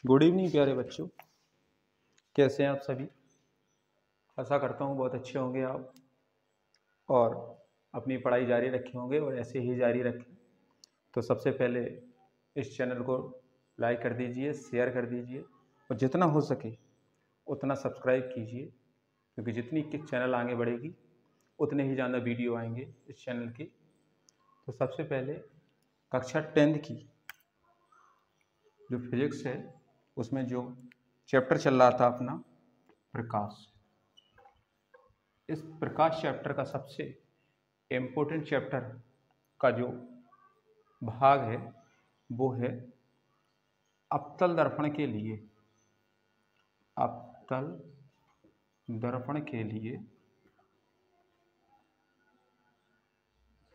Good evening प्यारे बच्चों, कैसे हैं आप सभी। आशा करता हूँ बहुत अच्छे होंगे आप और अपनी पढ़ाई जारी रखे होंगे और ऐसे ही जारी रखें। तो सबसे पहले इस चैनल को लाइक कर दीजिए, शेयर कर दीजिए और जितना हो सके उतना सब्सक्राइब कीजिए, क्योंकि जितनी चैनल आगे बढ़ेगी उतने ही ज़्यादा वीडियो आएंगे इस चैनल की। तो सबसे पहले कक्षा 10th की जो फिजिक्स है उसमें जो चैप्टर चल रहा था अपना प्रकाश, इस प्रकाश चैप्टर का सबसे इम्पोर्टेंट चैप्टर का जो भाग है वो है अवतल दर्पण के लिए। अवतल दर्पण के लिए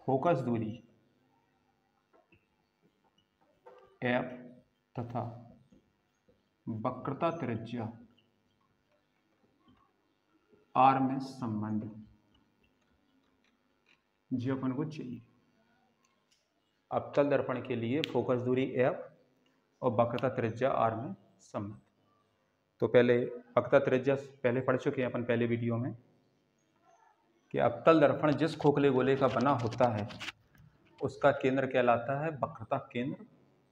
फोकस दूरी एफ तथा वक्रता त्रिज्या आर में संबंध जो अपन को चाहिए। अवतल दर्पण के लिए फोकस दूरी एफ और वक्रता त्रिज्या आर में संबंध। तो पहले वक्रता त्रिज्या पहले पढ़ चुके हैं अपन पहले वीडियो में कि अवतल दर्पण जिस खोखले गोले का बना होता है उसका केंद्र कहलाता है वक्रता केंद्र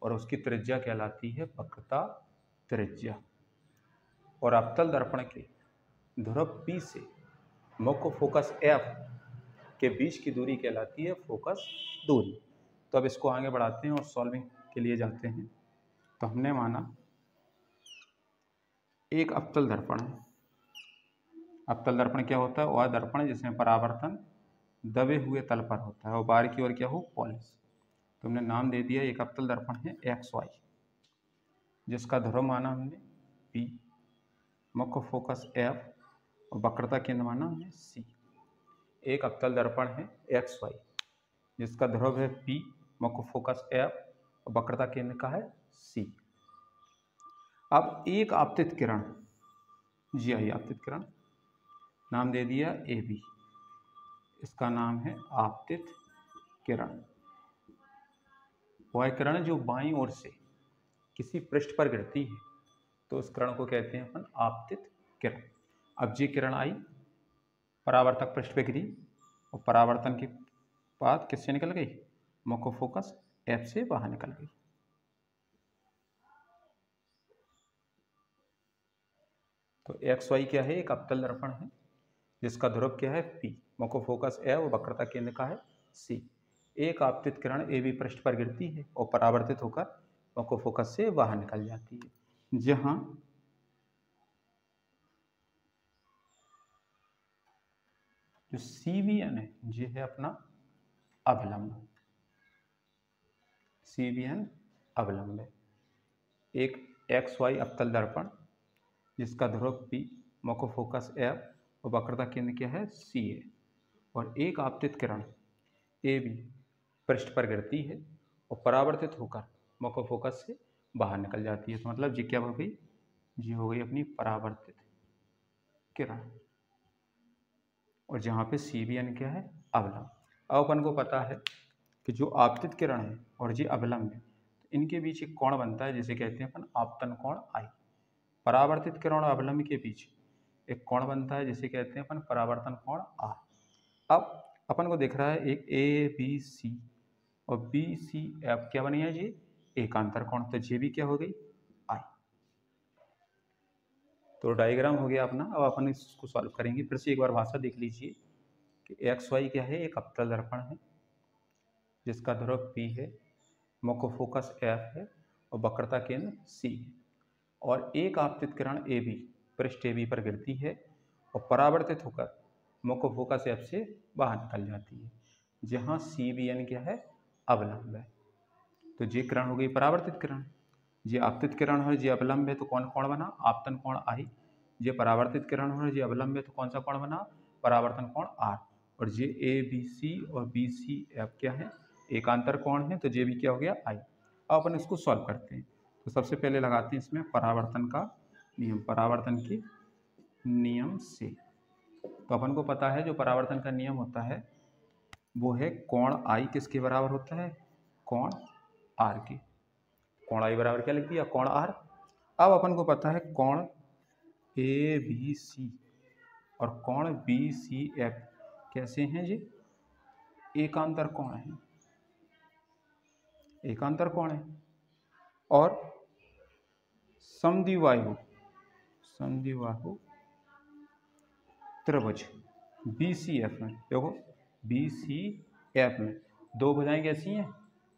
और उसकी त्रिज्या कहलाती है वक्रता त्रिज्या। और अवतल दर्पण के ध्रुव P से मुख्य फोकस F के बीच की दूरी कहलाती है फोकस दूरी। तो अब इसको आगे बढ़ाते हैं और सॉल्विंग के लिए जाते हैं। तो हमने माना एक अवतल दर्पण है। अवतल दर्पण क्या होता है? वह दर्पण जिसमें परावर्तन दबे हुए तल पर होता है और बाहर की ओर क्या हो? पॉलिश। तो हमने नाम दे दिया एक अवतल दर्पण है XY, जिसका ध्रुव माना हमने P, मुख्य फोकस F और वक्रता केंद्र माना हमने C। एक अवतल दर्पण है XY जिसका ध्रुव है P, मुख्य फोकस F और वक्रता केंद्र का है C। अब एक आपतित किरण GI आपतित किरण नाम दे दिया AB, इसका नाम है आपतित किरण। वह किरण जो बाईं ओर से किसी पृष्ठ पर गिरती है तो उस किरण को कहते हैं अपन आपतित किरण। अब ये किरण आई, परावर्तक पृष्ठ पे गिरी और परावर्तन के बाद किससे निकल गई? मुख्य फोकस F से बाहर निकल गई। तो XY क्या है? एक अवतल दर्पण है जिसका ध्रुव क्या है? P, मुख्य फोकस F और वक्रता केंद्र का है C। एक आपतित किरण AB पृष्ठ पर गिरती है और परावर्तित होकर मुख्य फोकस से बाहर निकल जाती है, जहां जो CVN है ये है अपना अवलंब। CVN अवलंब है। एक XY अवतल दर्पण जिसका ध्रुव P, मुख्य फोकस F और वक्रता केंद्र क्या है? C है। और एक आपतित किरण AB पृष्ठ पर गिरती है और परावर्तित होकर मुख्य फोकस से बाहर निकल जाती है। तो मतलब जी क्या हो गई? जी हो गई अपनी परावर्तित किरण। और जहाँ पे CVN क्या है? अवलंब। अब अपन को पता है कि जो आपतित किरण है और जी अवलंब है तो इनके बीच एक कोण बनता है जिसे कहते हैं अपन आपतन कोण I। परावर्तित किरण और अवलंब के बीच एक कोण बनता है जिसे कहते हैं अपन परावर्तन कोण R। अब अपन को दिख रहा है एक ABC और BCF क्या बनी है जी? एकांतर कोण। तो जे भी क्या हो गई? I। तो डायग्राम हो गया अपना। अब अपन इसको सॉल्व करेंगे। फिर से एक बार भाषा देख लीजिए कि XY क्या है? एक अवतल दर्पण है जिसका ध्रुव P है, मुख्य फोकस F है और वक्रता केंद्र C है। और एक आपतित किरण AB पृष्ठ AB पर गिरती है और परावर्तित होकर मुख्य फोकस F से बाहर निकल जाती है, जहाँ CVN क्या है? अवलंब है। तो ये किरण हो गई परावर्तित किरण। ये आपतित किरण है, ये अवलंब है, तो कौन कोण बना? आपतन कोण I। ये परावर्तित किरण है, ये अवलंब है, तो कौन सा कोण बना? परावर्तन कोण R। और ये ABC और BCF क्या है? एकांतर कोण है, तो ये भी क्या हो गया? I। अब अपन इसको सॉल्व करते हैं। तो सबसे पहले लगाते हैं इसमें परावर्तन का नियम, परावर्तन के नियम से। तो अपन को पता है जो परावर्तन का नियम होता है वो है कोण I किसके बराबर होता है? कोण R के। कोण I बराबर क्या लिख दिया? कोण R। अब अपन को पता है कोण ए बी सी और कोण बी सी एफ कैसे हैं जी, एकांतर कोण है, एकांतर कोण है। और समद्विबाहु त्रिभुज बी सी एफ में, देखो बी सी एफ में दो भुजाएं कैसी हैं,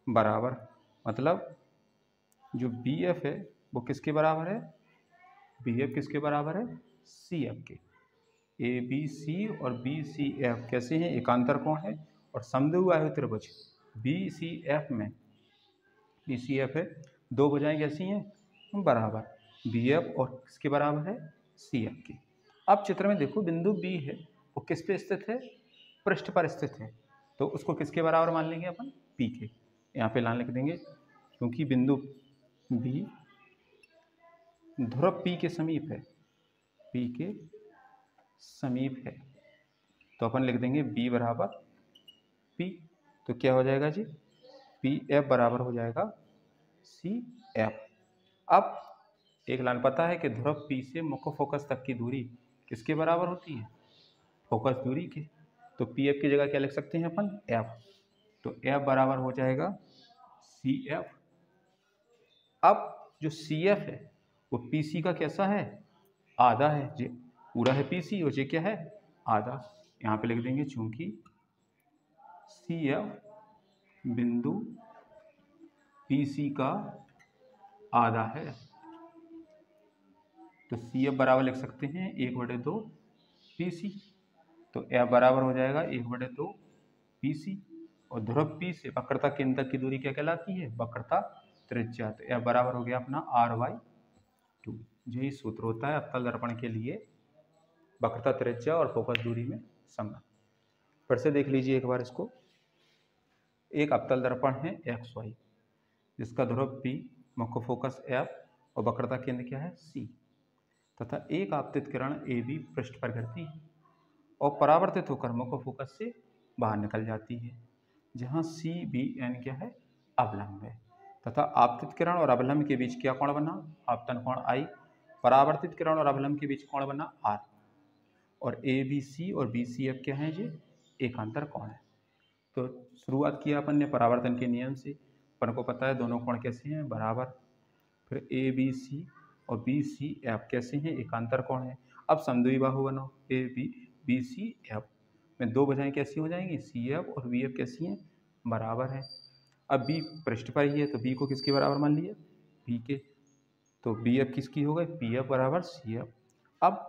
बराबर। मतलब जो बी एफ है वो किसके बराबर है, बी एफ किसके बराबर है, सी एफ के। ए बी सी और बी सी एफ कैसे हैं, एकांतर कोण है। और समद्विबाहु त्रिभुज बी सी एफ में, बी सी एफ है, दो भुजाएं कैसी हैं, बराबर। बी एफ और किसके बराबर है, सी एफ के। अब चित्र में देखो बिंदु बी है वो किस पे स्थित है, पृष्ठ पर स्थित है, तो उसको किसके बराबर मान लेंगे अपन, पी के। यहाँ पे लाइन लिख देंगे, क्योंकि बिंदु बी ध्रुव पी के समीप है, पी के समीप है, तो अपन लिख देंगे बी बराबर पी। तो क्या हो जाएगा जी, पी एफ बराबर हो जाएगा सी एफ। अब एक लाइन पता है कि ध्रुव पी से मुख्य फोकस तक की दूरी किसके बराबर होती है, फोकस दूरी के। तो पी एफ की जगह क्या लिख सकते हैं अपन, एफ। तो एफ बराबर हो जाएगा सी एफ। अब जो सी एफ है वो पी सी का कैसा है, आधा है। जी पूरा है पी सी और ये क्या है, आधा। यहाँ पे लिख देंगे चूंकि सी एफ बिंदु पी सी का आधा है, तो सी एफ बराबर लिख सकते हैं 1/2 पी सी। तो एफ बराबर हो जाएगा 1/2 पी सी। और ध्रुव पी से वक्रता केंद्र तक की दूरी क्या कहलाती है, वक्रता त्रिज्या। तो एफ बराबर हो गया अपना r/2। यही सूत्र होता है अवतल दर्पण के लिए वक्रता त्रिज्या और फोकस दूरी में संबंध। फिर से देख लीजिए एक बार इसको। एक अवतल दर्पण है एक्स वाई जिसका ध्रुव P, मुख्य फोकस F और वक्रता केंद्र क्या है C, तथा एक आपतित किरण AB पृष्ठ पर गिरती है और परावर्तित होकर मुख्य फोकस से बाहर निकल जाती है, जहाँ CBN क्या है, अवलंब है। तथा आपतित किरण और अवलंब के बीच क्या कोण बना, आपतन कोण I। परावर्तित किरण और अवलंब के बीच कोण बना R। और ABC और BCF क्या है, ये एकांतर कोण है। तो शुरुआत किया अपन ने परावर्तन के नियम से, अपन को पता है दोनों कोण कैसे हैं, बराबर। फिर ABC और BCF कैसे हैं, एकांतर कोण है। अब समद्विबाहु बनाओ, BCF में दो भुजाएं कैसी हो जाएंगी, CF और BF कैसी हैं, बराबर है। अब B पृष्ठ पर ही है तो B को किसके बराबर मान लिया, P के। तो BF किसकी हो गई, PF बराबर CF। अब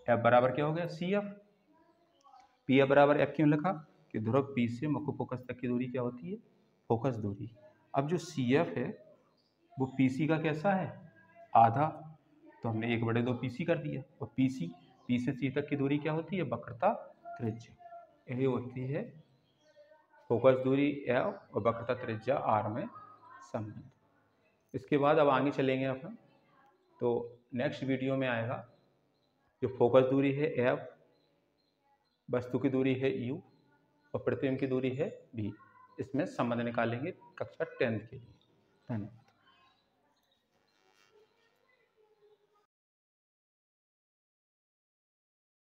F बराबर क्या हो गया, CF। PF बराबर F क्यों लिखा, कि ध्रुव P से मुख्य फोकस तक की दूरी क्या होती है, फोकस दूरी। अब जो CF है वो PC का कैसा है, आधा, तो हमने 1/2 PC कर दिया। और P से C तक की दूरी क्या होती है, वक्रता त्रिज्या। यही होती है फोकस दूरी F और वक्रता त्रिज्या R में संबंध। इसके बाद अब आगे चलेंगे अपन, तो नेक्स्ट वीडियो में आएगा जो फोकस दूरी है F, वस्तु की दूरी है U और प्रतिबिंब की दूरी है V। इसमें संबंध निकालेंगे कक्षा 10th के लिए। धन्यवाद।